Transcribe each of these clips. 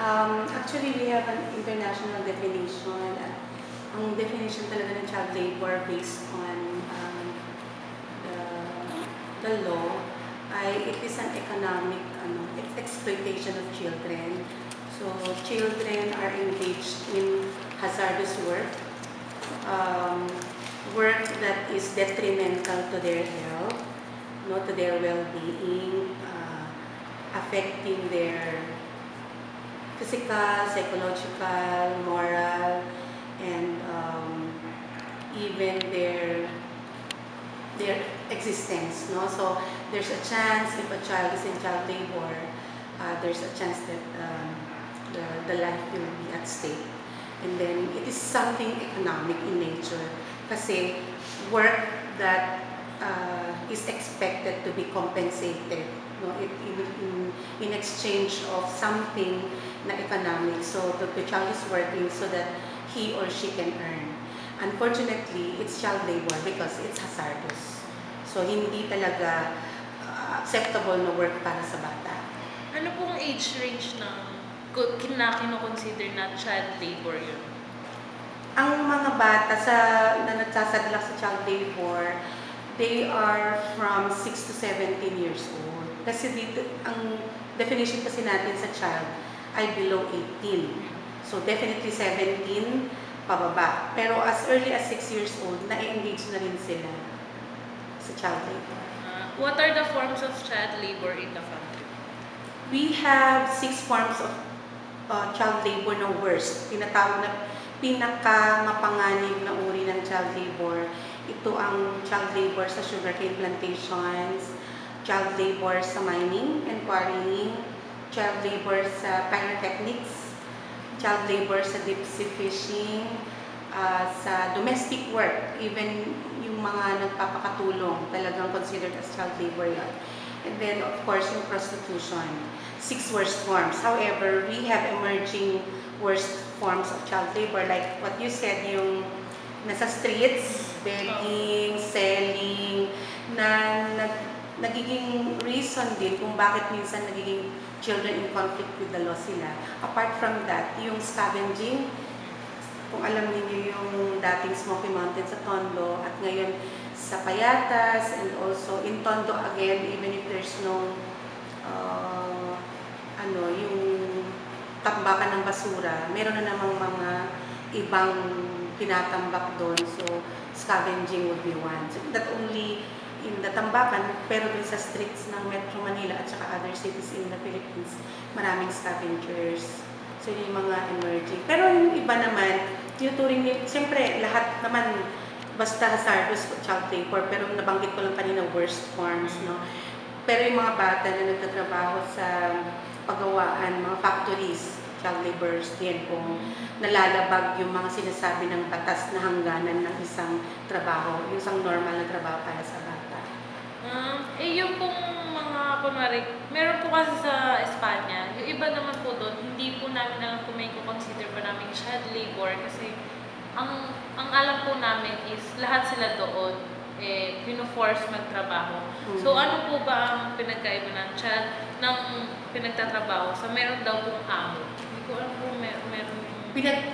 Actually, we have an international definition. Ang definition talaga ng child labor based on the, the law ay it is an economic exploitation of children. So, children are engaged in hazardous work, work that is detrimental to their health, to their well-being, affecting their physical, psychological, moral, and even their existence. So there's a chance if a child is in child labor, there's a chance that the life will be at stake. And then it is something economic in nature kasi work that is expected to be compensated in exchange of something na economic. So the child is working so that he or she can earn. Unfortunately, it's child labor because it's hazardous. So hindi talaga acceptable na work para sa bata. Ano pong age range na kino-consider na child labor yun? Ang mga bata na nagsasadlak sa child labor, they are from 6 to 17 years old. Kasi dito, ang definition kasi natin sa child ay below 18. So definitely 17 pababa. Pero as early as 6 years old, na-engage na rin sila sa child labor. What are the forms of child labor in the country? We have 6 forms of child labor na worst. Tinatawag na pinaka-mapanganib na uri ng child labor. Ito ang child labor sa sugarcane plantations, child labor sa mining and quarrying, child labor sa pyrotechnics, child labor sa deep sea fishing, sa domestic work, even yung mga nagpapakatulong, talagang considered as child labor yan. And then, of course, yung prostitution. 6 worst forms. However, we have emerging worst forms of child labor, like what you said, yung nasa streets, begging, selling, na nagiging reason din kung bakit minsan nagiging children in conflict with the law sila. Apart from that, yung scavenging, kung alam niyo yung dating Smoky Mountain sa Tondo at ngayon sa Payatas, and also in Tondo again, even if there's no yung tambakan ng basura, meron na namang mga ibang tinatambak doon. So, scavenging would be one. So, not only in the tambakan, pero din sa streets ng Metro Manila at saka other cities in the Philippines, maraming scavengers. So, yun yung mga emerging. Pero yung iba naman, tinuturing nila, siyempre, lahat naman, basta hazardous child labor, pero nabanggit ko lang kanina worst forms, no? Pero yung mga bata na nagtatrabaho sa paggawaan, mga factories, child laborers din kung nalalabag yung mga sinasabi ng batas na hangganan ng isang trabaho, yung isang normal na trabaho para sa bata. Yung pong mga, kunwari, meron po kasi sa Espanya, yung iba naman po doon, hindi po namin alam kung may consider pa namin child labor kasi ang alam po namin is lahat sila doon pino-force magtrabaho. So ano po ba ang pinagkaiba ng child ng pinagtatrabaho sa meron daw pong amo? Hindi ko alam kung meron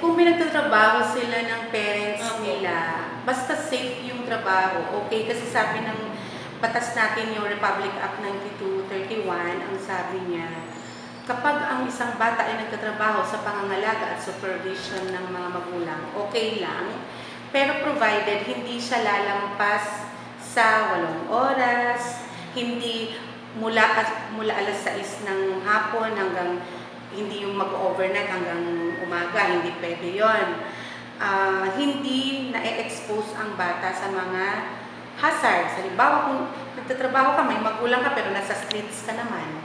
kung pinagtatrabaho sila ng parents nila, basta safe yung trabaho, okay? Kasi sabi ng batas natin, yung Republic Act 9231, ang sabi niya, kapag ang isang bata ay nagtatrabaho sa pangangalaga at supervision ng mga magulang, okay lang. Pero provided hindi siya lalampas sa 8 oras, hindi mula alas 6 ng hapon hanggang hindi yung mag-overnight hanggang umaga, hindi pwede yun. Hindi na-expose ang bata sa mga hazards. Halimbawa, kung nagtatrabaho ka, may magulang ka pero nasa streets ka naman,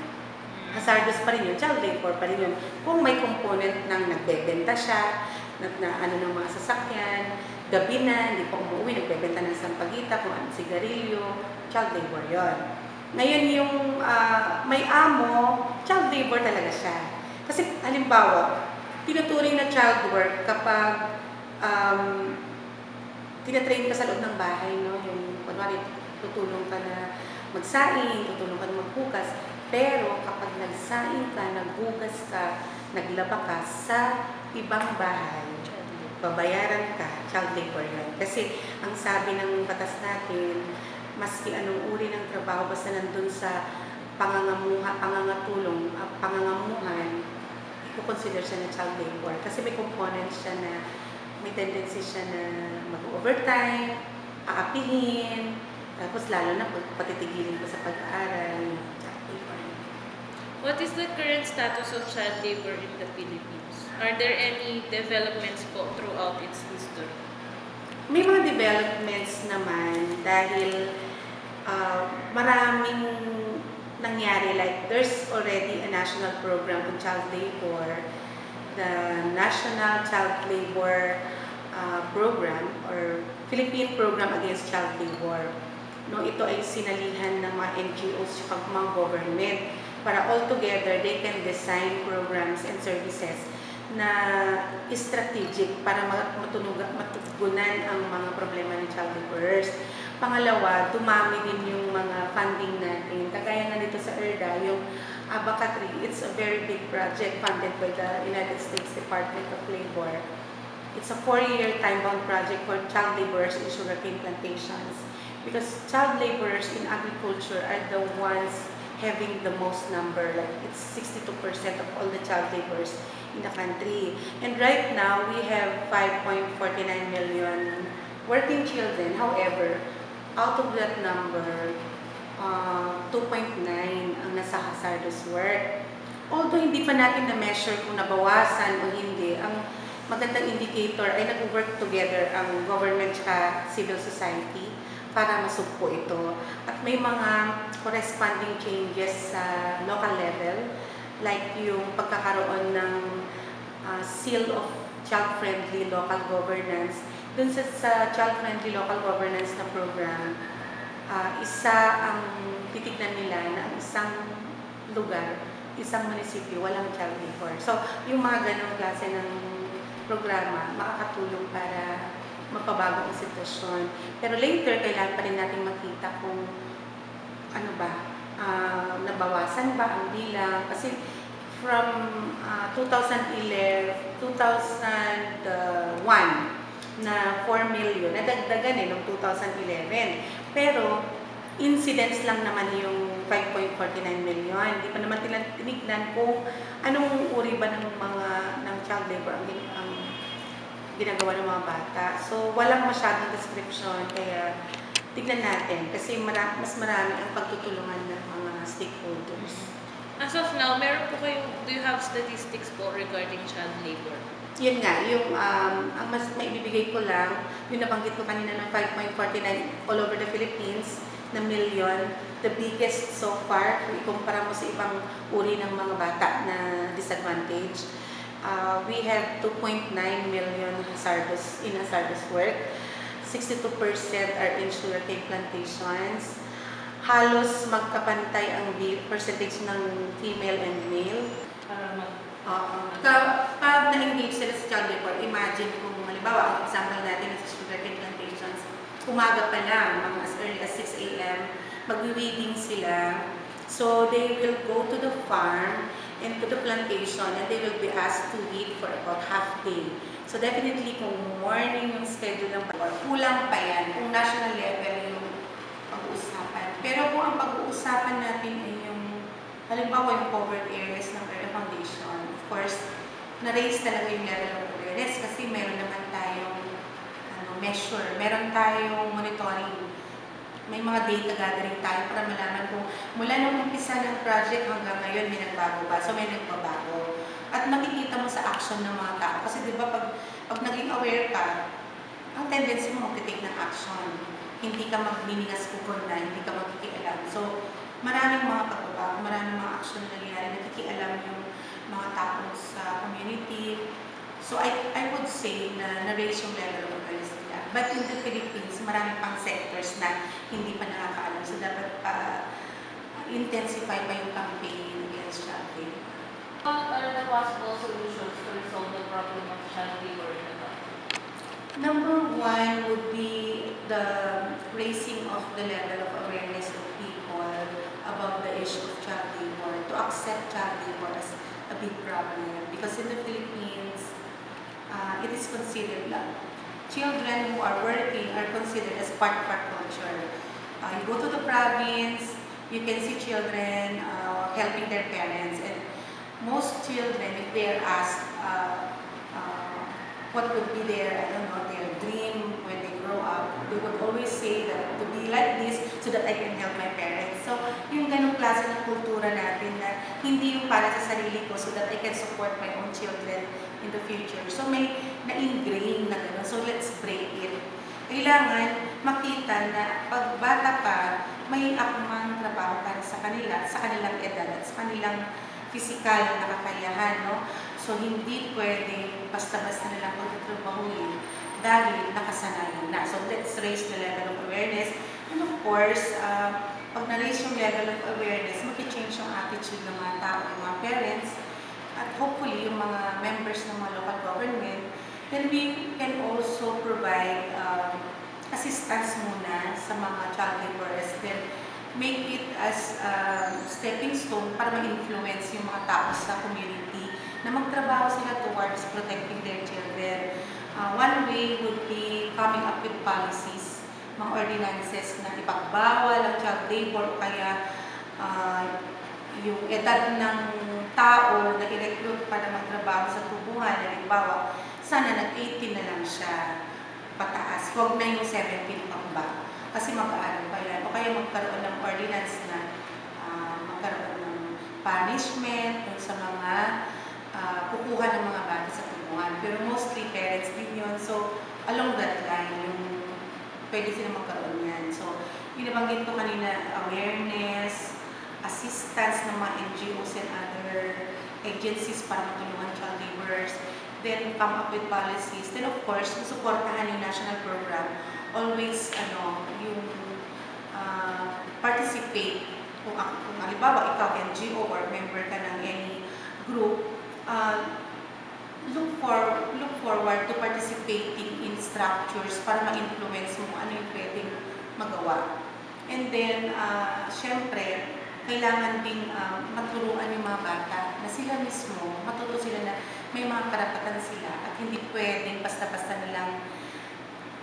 hazardous pa rin yun, child labor pa rin yun. Kung may component ng nagbebenta siya, ng mga sasakyan, gabi na, hindi pa umuwi, nagbebenta ng sampagita, kung ano, sigarilyo, child labor yun. Ngayon yung may amo, child labor talaga siya. Kasi halimbawa, tinuturing na child work kapag tinatrain ka sa loob ng bahay, no? Yung, kunwari, tutulong ka na magsaing, tutulong ka na maghugas. Pero kapag nagsaing ka, naghugas ka, naglaba ka sa ibang bahay, babayaran ka, child labor yan. Kasi ang sabi ng batas natin, maski anong uri ng trabaho, basta nandun sa pangangamuhan, i-consider siya na child labor. Kasi may components siya na, may tendency siya na mag-overtime, aapihin, tapos lalo na patitigilin ko sa pag-aaral, child labor. What is the current status of child labor in the Philippines? Are there any developments po throughout its history? May mga developments naman dahil maraming nangyari. Like, there's already a national program on child labor, the National Child Labor Program or Philippine Program Against Child Labor. No, ito ay sinalihan ng mga NGOs at mga government para all together they can design programs and services na strategic para matugunan ang mga problema ng child laborers. Pangalawa, dumami din yung mga funding natin. Kagaya nga dito sa ERDA, yung Abacatry, it's a very big project funded by the United States Department of Labor. It's a 4-year time-bound project for child laborers in sugarcane plantations. Because child laborers in agriculture are the ones having the most number, like it's 62% of all the child laborers in the country. And right now, we have 5.49 million working children. However, out of that number, 2.9 ang nasa hazardous work. Although hindi pa natin na-measure kung nabawasan o hindi, ang magandang indicator ay nag-work together ang government at civil society para masugpo ito. At may mga corresponding changes sa local level, like yung pagkakaroon ng seal of child-friendly local governance. Dun sa child-friendly local governance na program, isa ang titignan nila na ang isang lugar, isang munisipyo, walang child labor. So, yung mga ganong klase ng programa, makakatulong para mapabago ang sitwasyon. Pero later, kailangan pa rin natin makita kung ano ba, nabawasan ba ang bilang. Kasi from 2001 na 4 million, nadagdagan noong 2011. Pero, incidents lang naman yung 5.49 million. Hindi pa naman tinignan kung anong uri ba ng child labor ang ginagawa ng mga bata. So, walang masyadong description, kaya tignan natin kasi mas marami ang pagtutulungan ng mga stakeholders. As of now, meron po do you have statistics po regarding child labor? Yun nga, yung ang mas maibibigay ko lang, yung nabanggit ko kanina ng 5.49 all over the Philippines na million, the biggest so far, kung ikumpara mo sa ibang uri ng mga bata na disadvantage. We have 2.9 million hazardous work. 62% are in sugarcane plantations. Halos magkapantay ang percentage ng female and male. Pag na-engage sila sa child labor, imagine kung halimbawa, ang example natin sa sugarcane plantations, umaga pa lang, mga as early as 6 a.m., magwi-weeding sila. So, they will go to the farm and to the plantation and they will be asked to weed for about half day. So, definitely kung morning yung schedule ng kulang pa yan, kung national level yung pag-uusapan. Pero kung ang pag-uusapan natin ay yung, halimbawa yung covered areas ng ERDA Foundation, of course, na-raise talaga yung level of awareness kasi meron naman tayong measure, meron tayong monitoring. May mga data gathering tayo para malaman kung mula nung umpisa ng project hanggang ngayon may nagbago ba. So may nagbabago. At makikita mo sa action ng mga tao. Kasi di ba pag naging aware ka, ang tendency mo mag-take ng action. Hindi ka magminigas kukor na, hindi ka magkikialam. So maraming mga pagbabago, maraming mga action na nangyayari, nakikialam yung mga tao sa community. So I would say na na-raise yung level of awareness nila. But in the Philippines, marami pang sectors na hindi pa nakakaalam. So dapat intensify pa yung campaign against child labor. What are the possible solutions to resolve the problem of child labor in the country? Number one would be the raising of the level of awareness of people about the issue of child labor, to accept child labor as a a big problem because in the Philippines, it is considered children who are working are considered as part of our culture. You go to the province, you can see children helping their parents, and most children, if they are asked what would be their, I don't know, their dream when they grow up, they would always say that to be like this so that I can help my parents. So, yung ganong klase ng kultura natin na hindi yung para sa sarili ko so that I can support my own children in the future. So, may na-ingrain na gano'n. So, let's break it. Kailangan makita na pag bata pa, may akmang trabaho para sa kanila, sa kanilang edad at sa kanilang physical na kakayahan, no? So, hindi pwedeng basta-basta nilang pagtatrabahuin dahil nakasanayan na. So, let's raise the level of awareness. And of course, pag na-raise yung level of awareness, mag-change yung attitude ng mga tao, ng mga parents, at hopefully yung mga members ng mga local government, then we can also provide assistance muna sa mga child laborers, then make it as stepping stone para ma-influence yung mga tao sa community na magtrabaho sila towards protecting their children. One way would be coming up with policies, mga ordinances na ipagbawal ang child labor o kaya yung edad ng tao na i-recruit para magtrabaho sa tubuhan, halimbawa, sana nag-18 na lang siya pataas. Huwag na yung 17 pang ba. Kasi mag-aaral pa yan. O kaya magkaroon ng ordinance na magkaroon ng punishment sa mga kukuha ng mga bata sa tubuhan. Pero mostly parents din yun. So, along that line, yung pwede sila magkaroon yan. So, binabanggit ko kanina, awareness, assistance ng mga NGOs and other agencies para matulungan child laborers, then come up with policies. Then of course, susuportahan yung national program. Always, yung participate. Kung halimbawa, ikaw NGO or member ka ng any group, look forward to participating in structures para ma-influence mo ano yung pwedeng magawa. And then, syempre, kailangan ding maturuan yung mga bata na sila mismo, matuto sila na may mga karapatan sila at hindi pwedeng basta-basta nilang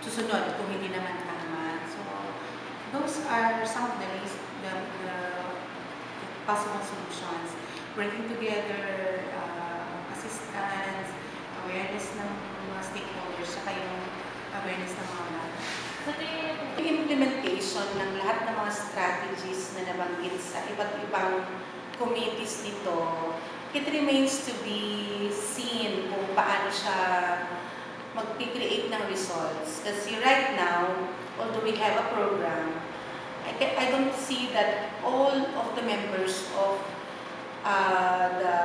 susunod kung hindi naman tama. So, those are some of the possible solutions. Working together, assistance, awareness ng mga stakeholders, saka yung awareness ng mga bata. Sa tingin niyo po, Implementation ng lahat ng mga strategies na nabanggit sa iba't ibang committees nito, it remains to be seen kung paano siya mag-create ng results. Kasi right now, although we have a program, I don't see that all of the members of the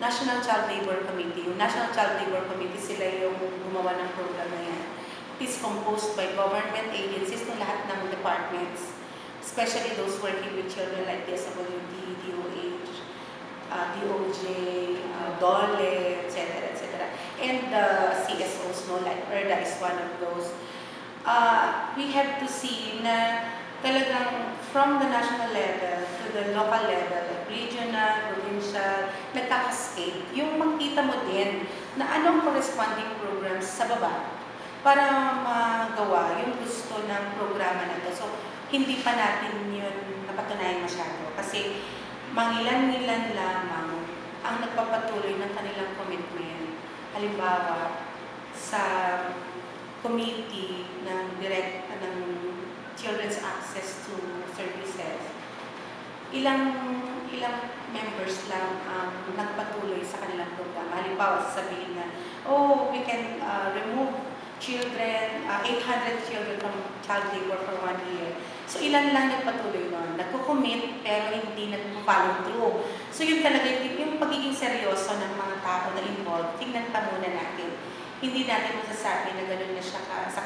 National Child Labor Committee, yung National Child Labor Committee, sila yung gumawa ng program na yan. It is composed by government agencies ng lahat ng departments, especially those working with children like DSWD, DOH, DOJ, DOLE, etc., etc. And the CSOs, like ERDA is one of those. We have to see na talagang from the national level to the local level, regional, provincial, nagkakascade. Yung makita mo din na anong corresponding programs sa baba para magawa yung gusto ng programa na ito. So, hindi pa natin yun napatunayan masyado. Kasi, mangilan-ngilan lamang ang nagpapatuloy ng kanilang commitment. Halimbawa, sa committee ng Children's Access to Services, ilang members lang ang nagpatuloy sa kanilang programa. Halimbawa, sasabihin na, we can remove children, 800 children from child labor for 1 year. So, ilan lang nagpatuloy nun. Nagko-commit, pero hindi nagpo-follow through. So, yun talaga, yung pagiging seryoso ng mga tao na involved, tingnan pa muna natin. Hindi natin masasabi na gano'n na siya sa